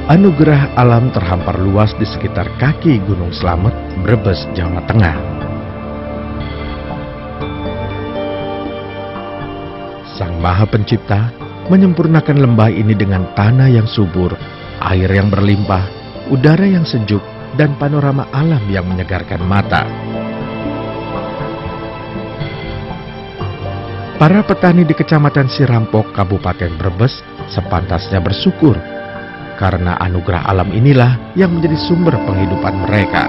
Anugerah alam terhampar luas di sekitar kaki Gunung Slamet, Brebes, Jawa Tengah. Sang Maha Pencipta menyempurnakan lembah ini dengan tanah yang subur, air yang berlimpah, udara yang sejuk, dan panorama alam yang menyegarkan mata. Para petani di Kecamatan Sirampok, Kabupaten Brebes, sepantasnya bersyukur karena anugerah alam inilah yang menjadi sumber penghidupan mereka.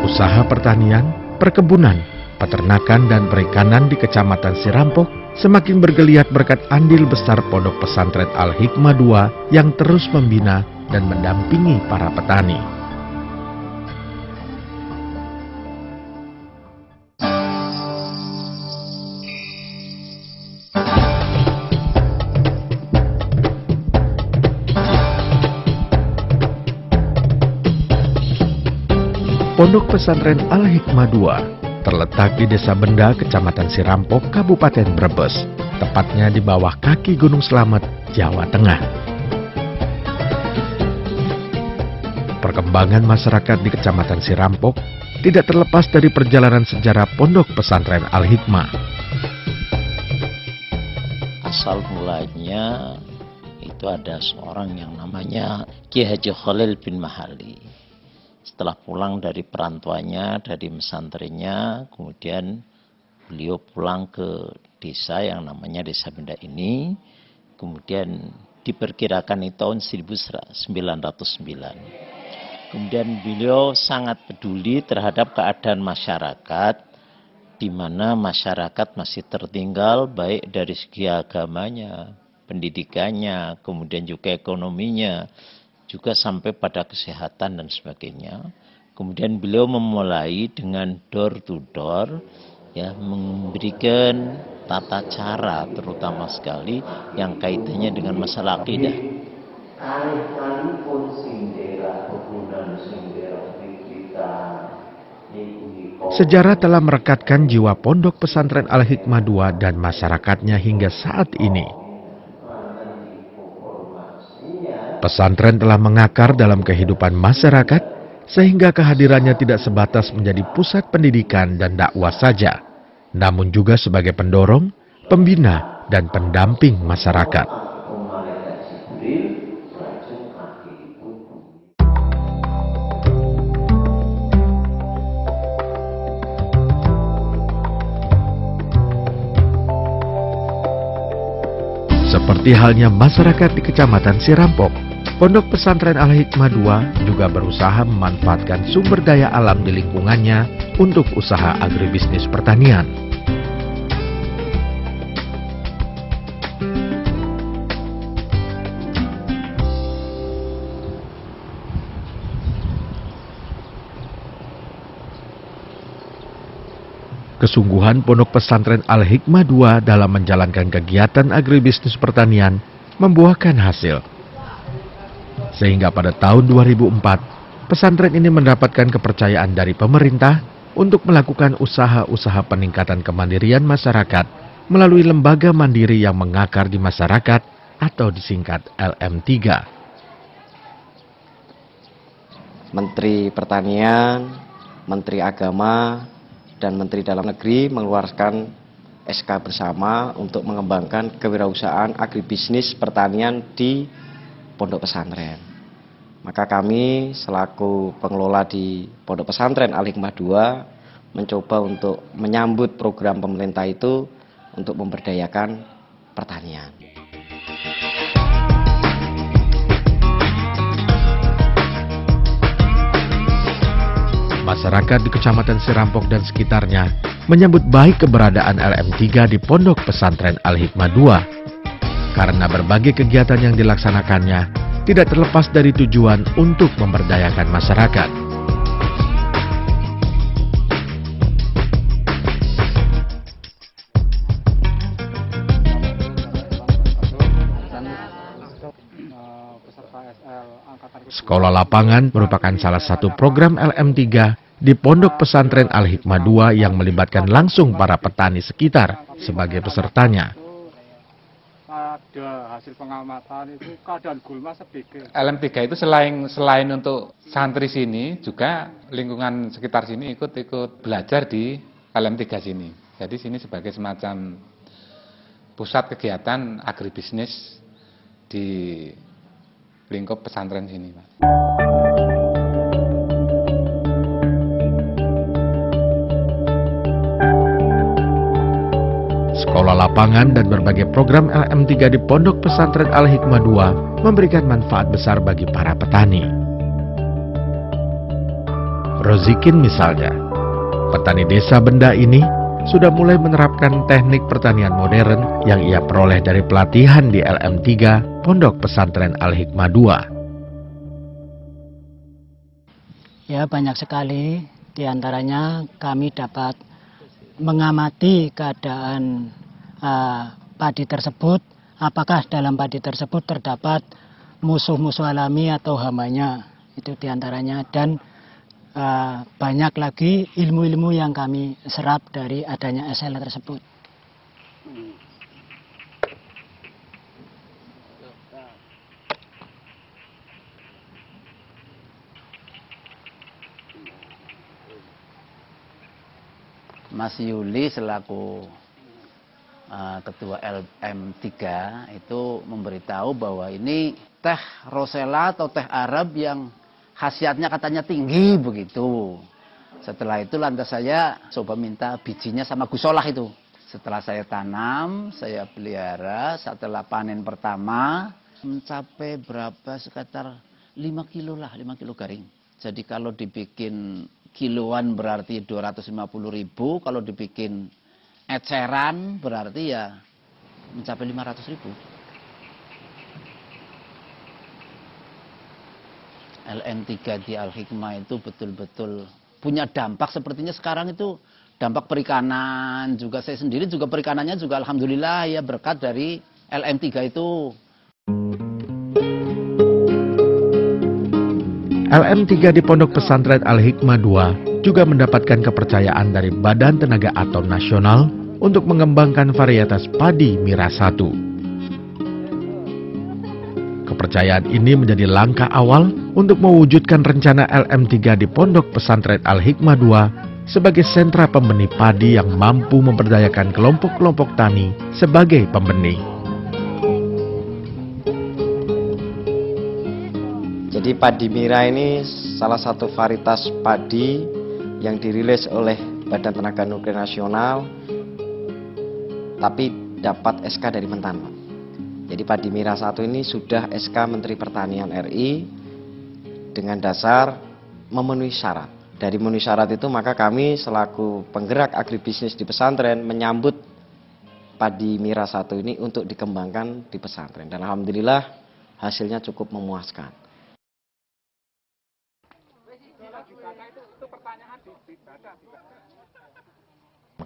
Usaha pertanian, perkebunan, peternakan, dan perikanan di Kecamatan Sirampok semakin bergeliat berkat andil besar Pondok Pesantren Al-Hikmah II yang terus membina dan mendampingi para petani. Pondok Pesantren Al-Hikmah II terletak di Desa Benda, Kecamatan Sirampok, Kabupaten Brebes, tepatnya di bawah kaki Gunung Slamet, Jawa Tengah. Perkembangan masyarakat di Kecamatan Sirampok tidak terlepas dari perjalanan sejarah Pondok Pesantren Al-Hikmah. Asal mulanya itu ada seorang yang namanya Ki Haji Khalil bin Mahali. Setelah pulang dari perantuannya, dari pesantrennya, kemudian beliau pulang ke desa yang namanya Desa Benda ini. Kemudian diperkirakan itu tahun 1909. Kemudian beliau sangat peduli terhadap keadaan masyarakat, di mana masyarakat masih tertinggal baik dari segi agamanya, pendidikannya, kemudian juga ekonominya, juga sampai pada kesehatan dan sebagainya. Kemudian beliau memulai dengan door to door, ya, memberikan tata cara terutama sekali yang kaitannya dengan masalah akidah. Sejarah telah merekatkan jiwa Pondok Pesantren Al-Hikmah II dan masyarakatnya hingga saat ini. Pesantren telah mengakar dalam kehidupan masyarakat, sehingga kehadirannya tidak sebatas menjadi pusat pendidikan dan dakwah saja, namun juga sebagai pendorong, pembina, dan pendamping masyarakat. Seperti halnya masyarakat di Kecamatan Sirampok, Pondok Pesantren Al-Hikmah II juga berusaha memanfaatkan sumber daya alam di lingkungannya untuk usaha agribisnis pertanian. Kesungguhan Pondok Pesantren Al-Hikmah II dalam menjalankan kegiatan agribisnis pertanian membuahkan hasil. Sehingga pada tahun 2004, pesantren ini mendapatkan kepercayaan dari pemerintah untuk melakukan usaha-usaha peningkatan kemandirian masyarakat melalui lembaga mandiri yang mengakar di masyarakat atau disingkat LM3. Menteri Pertanian, Menteri Agama, dan Menteri Dalam Negeri mengeluarkan SK bersama untuk mengembangkan kewirausahaan agribisnis pertanian di Pondok Pesantren. Maka kami selaku pengelola di Pondok Pesantren Al-Hikmah II mencoba untuk menyambut program pemerintah itu untuk memberdayakan pertanian. Masyarakat di Kecamatan Sirampok dan sekitarnya menyambut baik keberadaan LM3 di Pondok Pesantren Al-Hikmah II. Karena berbagai kegiatan yang dilaksanakannya tidak terlepas dari tujuan untuk memberdayakan masyarakat. Sekolah lapangan merupakan salah satu program LM3 di Pondok Pesantren Al-Hikmah II yang melibatkan langsung para petani sekitar sebagai pesertanya. ada hasil pengamatan itu keadaan gulma sebagai LM3 itu selain untuk santri sini, juga lingkungan sekitar sini ikut belajar di LM3 sini. Jadi sini sebagai semacam pusat kegiatan agribisnis di lingkup pesantren sini, Pak. Sekolah lapangan dan berbagai program LM3 di Pondok Pesantren Al-Hikmah II memberikan manfaat besar bagi para petani. Rozikin misalnya, petani desa Benda ini sudah mulai menerapkan teknik pertanian modern yang ia peroleh dari pelatihan di LM3 Pondok Pesantren Al-Hikmah II. Ya, banyak sekali. Di antaranya kami dapat mengamati keadaan padi tersebut, apakah dalam padi tersebut terdapat musuh-musuh alami atau hambanya, itu diantaranya. Dan banyak lagi ilmu-ilmu yang kami serap dari adanya SL tersebut. Mas Yuli selaku ketua LM3 itu memberitahu bahwa ini teh Rosella atau teh Arab yang khasiatnya katanya tinggi begitu. Setelah itu lantas saya coba minta bijinya sama gusolah itu. Setelah saya tanam, saya pelihara, setelah panen pertama mencapai berapa, sekitar 5 kilo lah, 5 kilo garing. Jadi kalau dibikin kiloan berarti 250.000, kalau dibikin eceran berarti ya mencapai 500.000. LM3 di Al-Hikmah itu betul-betul punya dampak. Sepertinya sekarang itu dampak perikanan juga, saya sendiri juga perikanannya juga alhamdulillah ya berkat dari LM3 itu. LM3 di Pondok Pesantren Al-Hikmah II juga mendapatkan kepercayaan dari Badan Tenaga Atom Nasional untuk mengembangkan varietas padi Mira 1. Kepercayaan ini menjadi langkah awal untuk mewujudkan rencana LM3 di Pondok Pesantren Al-Hikmah II sebagai sentra pembenih padi yang mampu memberdayakan kelompok-kelompok tani sebagai pembenih. Jadi padi Mira ini salah satu varietas padi yang dirilis oleh Badan Tenaga Nuklir Nasional, tapi dapat SK dari Mentan, Pak. Jadi padi Mira 1 ini sudah SK Menteri Pertanian RI dengan dasar memenuhi syarat. Dari memenuhi syarat itu maka kami selaku penggerak agribisnis di pesantren menyambut padi Mira 1 ini untuk dikembangkan di pesantren. Dan alhamdulillah hasilnya cukup memuaskan.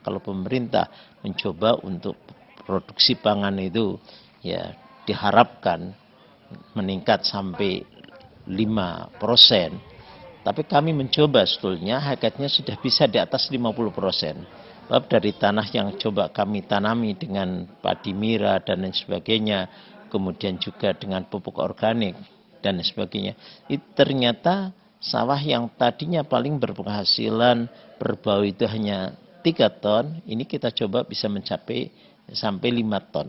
Kalau pemerintah mencoba untuk produksi pangan itu ya diharapkan meningkat sampai 5%. Tapi kami mencoba sebetulnya hakikatnya sudah bisa di atas 50%. Sebab dari tanah yang coba kami tanami dengan padi Mira dan lain sebagainya, kemudian juga dengan pupuk organik dan sebagainya, itu ternyata sawah yang tadinya paling berpenghasilan berbau itu hanya 3 ton, ini kita coba bisa mencapai sampai 5 ton.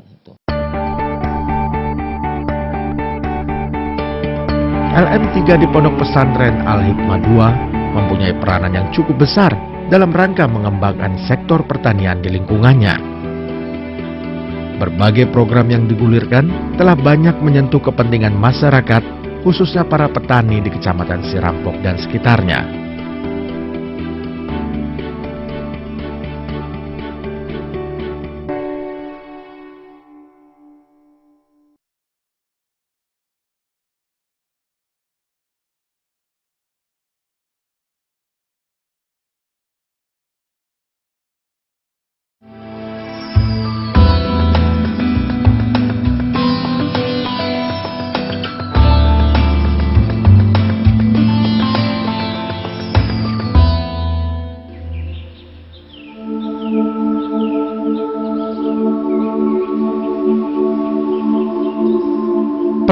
LM3 di Pondok Pesantren Al-Hikmah II mempunyai peranan yang cukup besar dalam rangka mengembangkan sektor pertanian di lingkungannya. Berbagai program yang digulirkan telah banyak menyentuh kepentingan masyarakat, khususnya para petani di Kecamatan Sirampok dan sekitarnya.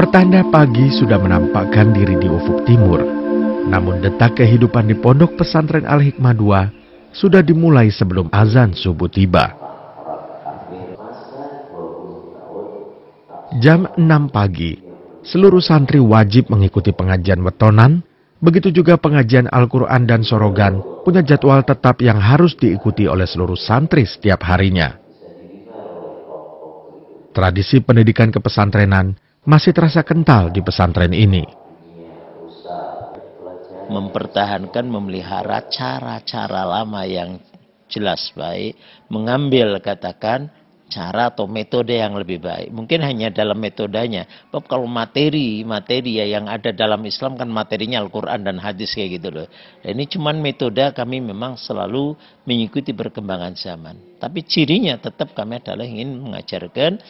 Pertanda pagi sudah menampakkan diri di ufuk timur. Namun detak kehidupan di Pondok Pesantren Al-Hikmah II sudah dimulai sebelum azan subuh tiba. Jam 6 pagi, seluruh santri wajib mengikuti pengajian wetonan, begitu juga pengajian Al-Quran dan sorogan punya jadwal tetap yang harus diikuti oleh seluruh santri setiap harinya. Tradisi pendidikan kepesantrenan masih terasa kental di pesantren ini. Mempertahankan, memelihara cara-cara lama yang jelas baik, mengambil katakan cara atau metode yang lebih baik. Mungkin hanya dalam metodenya. Sebab kalau materi ya yang ada dalam Islam kan materinya Al-Quran dan hadis kayak gitu loh. Dan ini cuman metode kami memang selalu mengikuti perkembangan zaman. Tapi cirinya tetap kami adalah ingin mengajarkan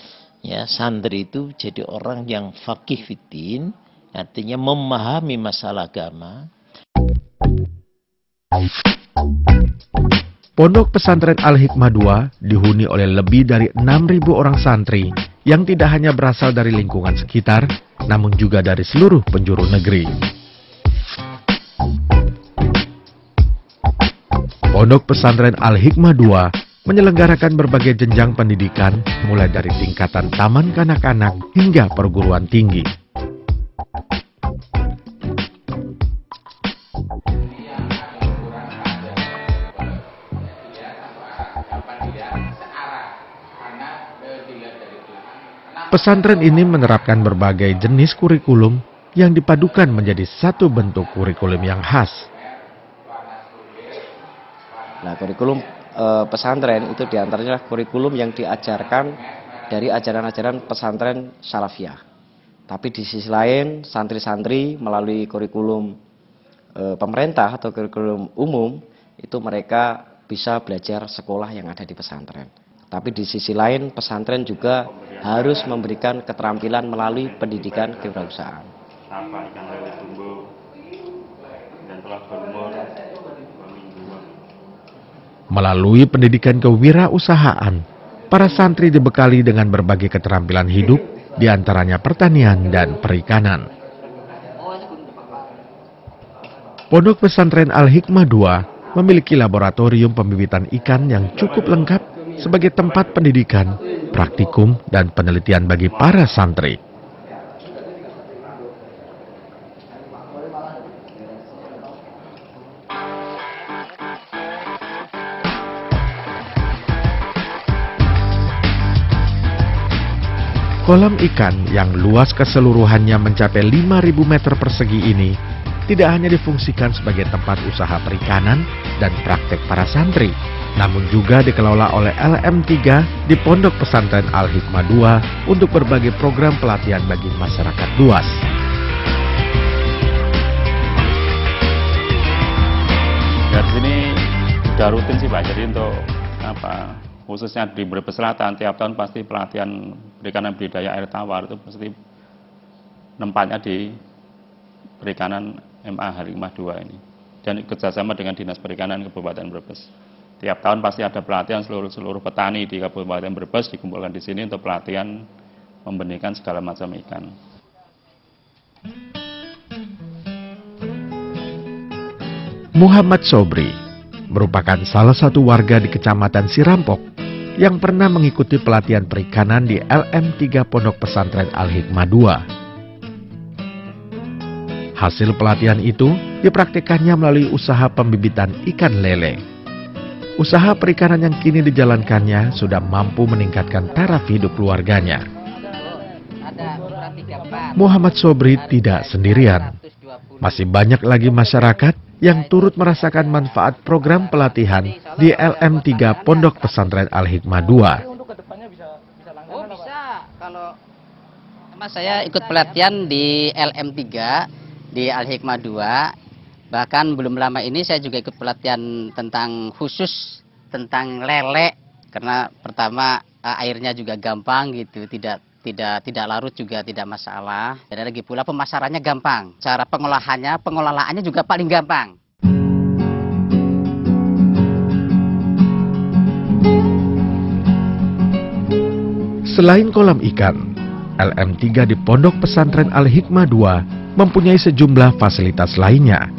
ya santri itu jadi orang yang faqih fiddin, artinya memahami masalah agama. Pondok Pesantren Al-Hikmah II dihuni oleh lebih dari 6.000 orang santri yang tidak hanya berasal dari lingkungan sekitar, namun juga dari seluruh penjuru negeri. Pondok Pesantren Al-Hikmah II menyelenggarakan berbagai jenjang pendidikan mulai dari tingkatan taman kanak-kanak hingga perguruan tinggi. Pesantren ini menerapkan berbagai jenis kurikulum yang dipadukan menjadi satu bentuk kurikulum yang khas. Nah, kurikulum pesantren itu diantaranya kurikulum yang diajarkan dari ajaran-ajaran pesantren salafiyah. Tapi di sisi lain, santri-santri melalui kurikulum pemerintah atau kurikulum umum, itu mereka bisa belajar sekolah yang ada di pesantren. Tapi di sisi lain, pesantren juga harus memberikan keterampilan melalui pendidikan kewirausahaan. Melalui pendidikan kewirausahaan, para santri dibekali dengan berbagai keterampilan hidup, diantaranya pertanian dan perikanan. Pondok Pesantren Al-Hikmah II memiliki laboratorium pembibitan ikan yang cukup lengkap sebagai tempat pendidikan, praktikum, dan penelitian bagi para santri. Kolam ikan yang luas keseluruhannya mencapai 5.000 meter persegi ini tidak hanya difungsikan sebagai tempat usaha perikanan dan praktek para santri, namun juga dikelola oleh LM3 di Pondok Pesantren Al-Hikmah II untuk berbagai program pelatihan bagi masyarakat luas. Ya, di sini sudah rutin sih Pak, jadi untuk khususnya di Brebes Selatan tiap tahun pasti pelatihan perikanan budidaya air tawar itu pasti tempatnya di perikanan MA Al-Hikmah II ini, dan kerjasama dengan Dinas Perikanan Kabupaten Brebes. Tiap tahun pasti ada pelatihan seluruh petani di Kabupaten Brebes dikumpulkan di sini untuk pelatihan membenihkan segala macam ikan. Muhammad Sobri merupakan salah satu warga di Kecamatan Sirampok yang pernah mengikuti pelatihan perikanan di LM3 Pondok Pesantren Al-Hikmah II. Hasil pelatihan itu dipraktikkannya melalui usaha pembibitan ikan lele. Usaha perikanan yang kini dijalankannya sudah mampu meningkatkan taraf hidup keluarganya. Muhammad Sobri tidak sendirian. Masih banyak lagi masyarakat yang turut merasakan manfaat program pelatihan di LM3 Pondok Pesantren Al-Hikmah II. Oh bisa, kalau saya ikut pelatihan di LM3 di Al-Hikmah II, bahkan belum lama ini saya juga ikut pelatihan tentang khusus tentang lele, karena pertama airnya juga gampang gitu, tidak larut juga tidak masalah. Dan lagi pula pemasarannya gampang, cara pengelolaannya juga paling gampang. Selain kolam ikan, LM3 di Pondok Pesantren Al-Hikmah II mempunyai sejumlah fasilitas lainnya,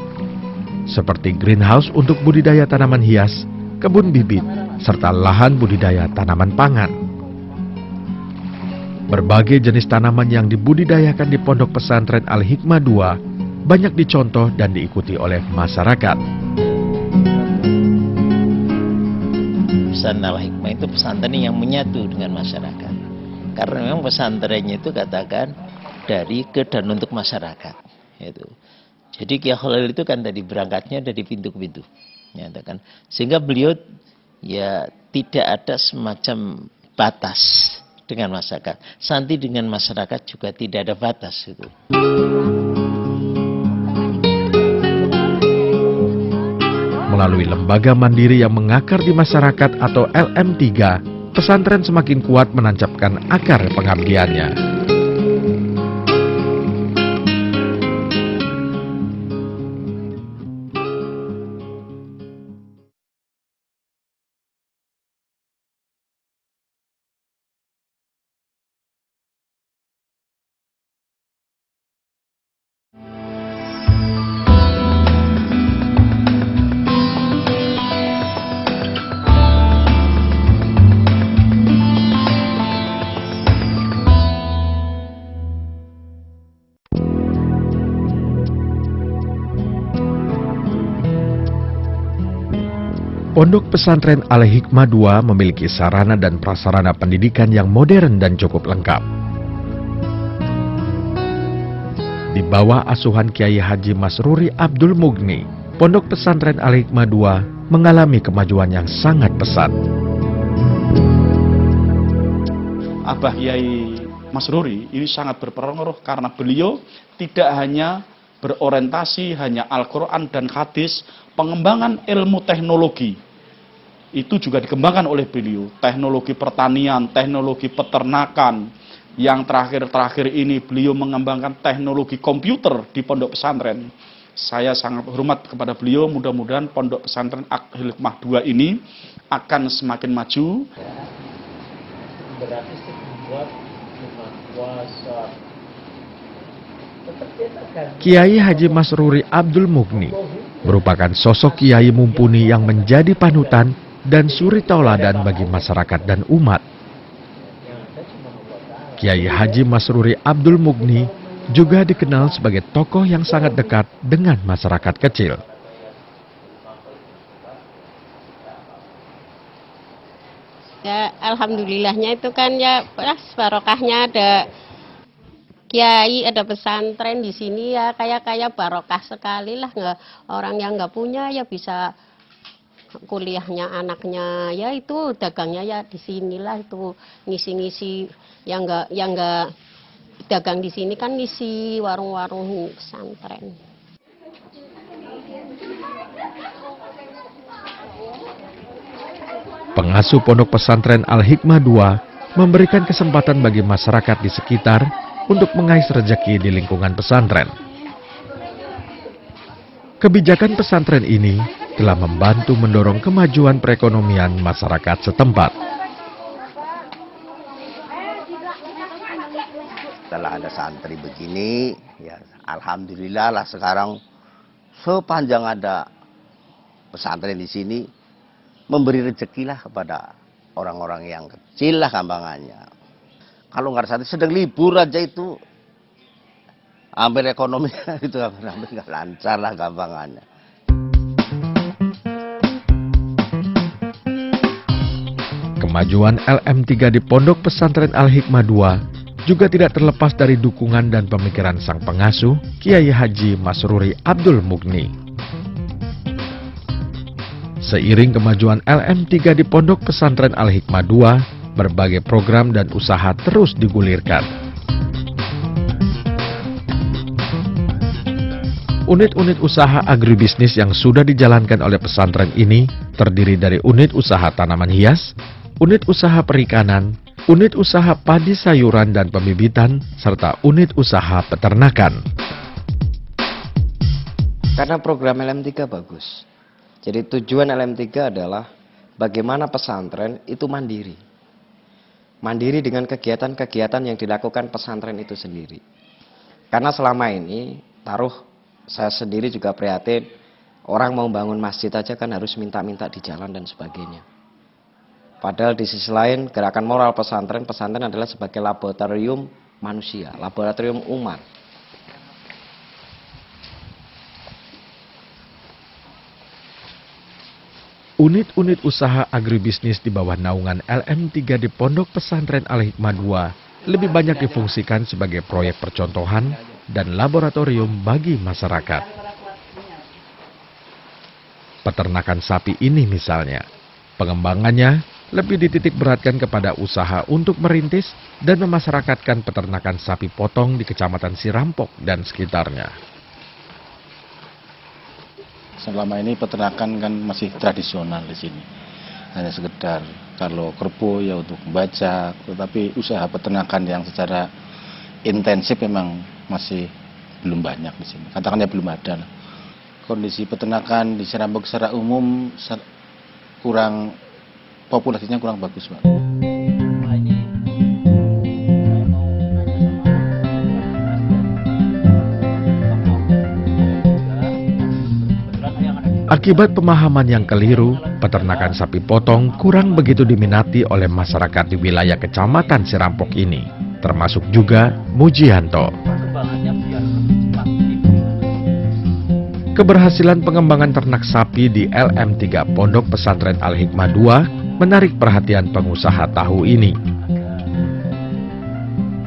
seperti greenhouse untuk budidaya tanaman hias, kebun bibit, serta lahan budidaya tanaman pangan. Berbagai jenis tanaman yang dibudidayakan di Pondok Pesantren Al-Hikmah II banyak dicontoh dan diikuti oleh masyarakat. Pesantren Al-Hikmah itu pesantren yang menyatu dengan masyarakat. Karena memang pesantrennya itu katakan dari ke dan untuk masyarakat. Itu. Jadi Kiai Khalil itu kan tadi berangkatnya dari pintu ke pintu. Nyatakan. Sehingga beliau ya tidak ada semacam batas dengan masyarakat. Santi dengan masyarakat juga tidak ada batas itu. Melalui lembaga mandiri yang mengakar di masyarakat atau LM3, pesantren semakin kuat menancapkan akar pengabdiannya. Pondok Pesantren Al-Hikmah II memiliki sarana dan prasarana pendidikan yang modern dan cukup lengkap. Di bawah asuhan Kiai Haji Masruri Abdul Mugni, Pondok Pesantren Al-Hikmah II mengalami kemajuan yang sangat pesat. Abah Kiai Masruri ini sangat berpengaruh karena beliau tidak hanya berorientasi hanya Al-Quran dan hadis, pengembangan ilmu teknologi itu juga dikembangkan oleh beliau. Teknologi pertanian, teknologi peternakan, yang terakhir-terakhir ini beliau mengembangkan teknologi komputer di pondok pesantren. Saya sangat hormat kepada beliau, mudah-mudahan pondok pesantren Al-Hikmah II ini akan semakin maju. Berarti membuat rumah puasa. Kiai Haji Masruri Abdul Mugni merupakan sosok kiai mumpuni yang menjadi panutan dan suri tauladan bagi masyarakat dan umat. Kiai Haji Masruri Abdul Mugni juga dikenal sebagai tokoh yang sangat dekat dengan masyarakat kecil. Ya, alhamdulillahnya itu kan ya barokahnya ada kiai, ada pesantren di sini ya kayak barokah sekali lah. Orang yang nggak punya ya bisa kuliahnya anaknya ya itu dagangnya ya di sinilah, itu ngisi-ngisi yang nggak dagang di sini kan ngisi warung-warung pesantren. Pengasuh Pondok Pesantren Al-Hikmah II memberikan kesempatan bagi masyarakat di sekitar untuk mengais rezeki di lingkungan pesantren. Kebijakan pesantren ini telah membantu mendorong kemajuan perekonomian masyarakat setempat. Setelah ada santri begini, ya alhamdulillah lah sekarang sepanjang ada pesantren di sini memberi rezeki lah kepada orang-orang yang kecil lah gampangannya. Kalau nggak ada santri sedang libur aja itu hampir ekonominya itu hampir nggak lancar lah gampangannya. Kemajuan LM3 di Pondok Pesantren Al-Hikmah II juga tidak terlepas dari dukungan dan pemikiran sang pengasuh, Kiai Haji Masruri Abdul Mugni. Seiring kemajuan LM3 di Pondok Pesantren Al-Hikmah II, berbagai program dan usaha terus digulirkan. Unit-unit usaha agribisnis yang sudah dijalankan oleh pesantren ini terdiri dari unit usaha tanaman hias, unit usaha perikanan, unit usaha padi sayuran dan pembibitan, serta unit usaha peternakan. Karena program LM3 bagus. Jadi tujuan LM3 adalah bagaimana pesantren itu mandiri. mandiri dengan kegiatan-kegiatan yang dilakukan pesantren itu sendiri. Karena selama ini, saya sendiri juga prihatin, orang mau bangun masjid aja kan harus minta-minta di jalan dan sebagainya. Padahal di sisi lain, gerakan moral pesantren adalah sebagai laboratorium manusia, laboratorium umat. Unit-unit usaha agribisnis di bawah naungan LM3 di Pondok Pesantren Al-Hikmah II lebih banyak difungsikan sebagai proyek percontohan dan laboratorium bagi masyarakat. Peternakan sapi ini misalnya, pengembangannya lebih dititik beratkan kepada usaha untuk merintis dan memasyarakatkan peternakan sapi potong di Kecamatan Sirampok dan sekitarnya. Selama ini peternakan kan masih tradisional di sini. Hanya sekedar kalau kerbau ya untuk membaca, tetapi usaha peternakan yang secara intensif memang masih belum banyak di sini. Katakannya belum ada. Kondisi peternakan di Sirampok secara umum populasinya kurang bagus, Pak. Akibat pemahaman yang keliru, peternakan sapi potong kurang begitu diminati oleh masyarakat di wilayah Kecamatan Sirampok ini, termasuk juga Mujianto. Keberhasilan pengembangan ternak sapi di LM3 Pondok Pesantren Al-Hikmah II menarik perhatian pengusaha tahu ini.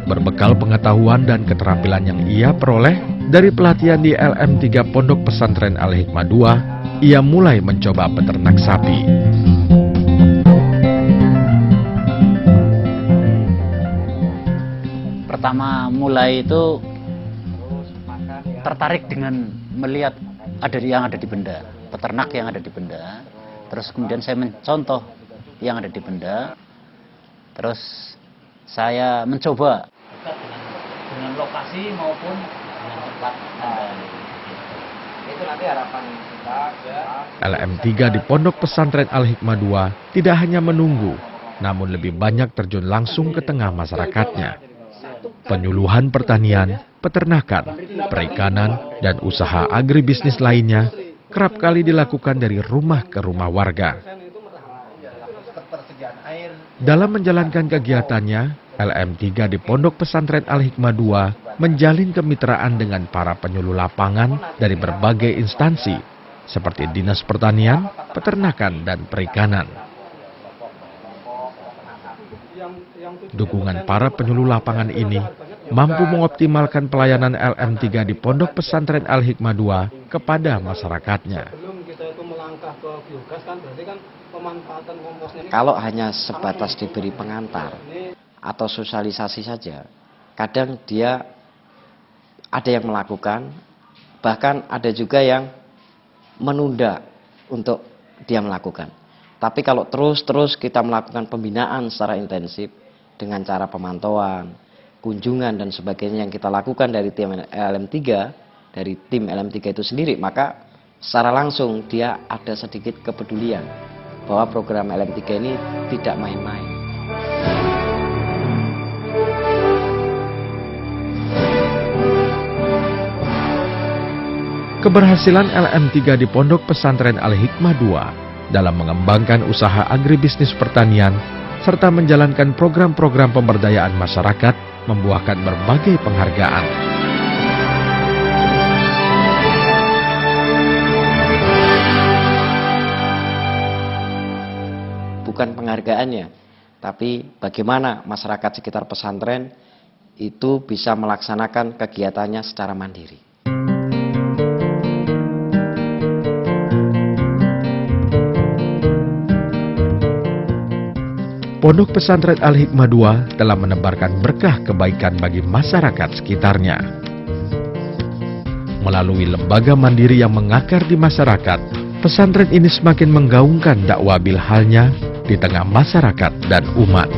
Berbekal pengetahuan dan keterampilan yang ia peroleh dari pelatihan di LM3 Pondok Pesantren Al-Hikmah II, ia mulai mencoba peternak sapi. Pertama mulai itu tertarik dengan melihat yang ada di benda, peternak yang ada di benda. Terus kemudian saya mencontoh yang ada di benda. Terus saya mencoba dengan lokasi maupun dengan tempat. Itu nanti harapan kita. LM3 di Pondok Pesantren Al-Hikmah II tidak hanya menunggu, namun lebih banyak terjun langsung ke tengah masyarakatnya. Penyuluhan pertanian, peternakan, perikanan, dan usaha agribisnis lainnya kerap kali dilakukan dari rumah ke rumah warga. Dalam menjalankan kegiatannya, LM3 di Pondok Pesantren Al-Hikmah II menjalin kemitraan dengan para penyuluh lapangan dari berbagai instansi, seperti Dinas Pertanian, Peternakan, dan Perikanan. Dukungan para penyuluh lapangan ini mampu mengoptimalkan pelayanan LM3 di Pondok Pesantren Al-Hikmah II kepada masyarakatnya. Kalau hanya sebatas diberi pengantar atau sosialisasi saja, kadang dia ada yang melakukan, bahkan ada juga yang menunda untuk dia melakukan. Tapi kalau terus kita melakukan pembinaan secara intensif dengan cara pemantauan, kunjungan dan sebagainya yang kita lakukan dari tim LM3, dari tim LM3 itu sendiri, maka secara langsung dia ada sedikit kepedulian bahwa program LM3 ini tidak main-main. Keberhasilan LM3 di Pondok Pesantren Al-Hikmah II dalam mengembangkan usaha agribisnis pertanian serta menjalankan program-program pemberdayaan masyarakat membuahkan berbagai penghargaan. Bukan penghargaannya, tapi bagaimana masyarakat sekitar pesantren itu bisa melaksanakan kegiatannya secara mandiri. Pondok Pesantren Al-Hikmah II telah menebarkan berkah kebaikan bagi masyarakat sekitarnya. Melalui lembaga mandiri yang mengakar di masyarakat, pesantren ini semakin menggaungkan dakwah bil halnya di tengah masyarakat dan umat.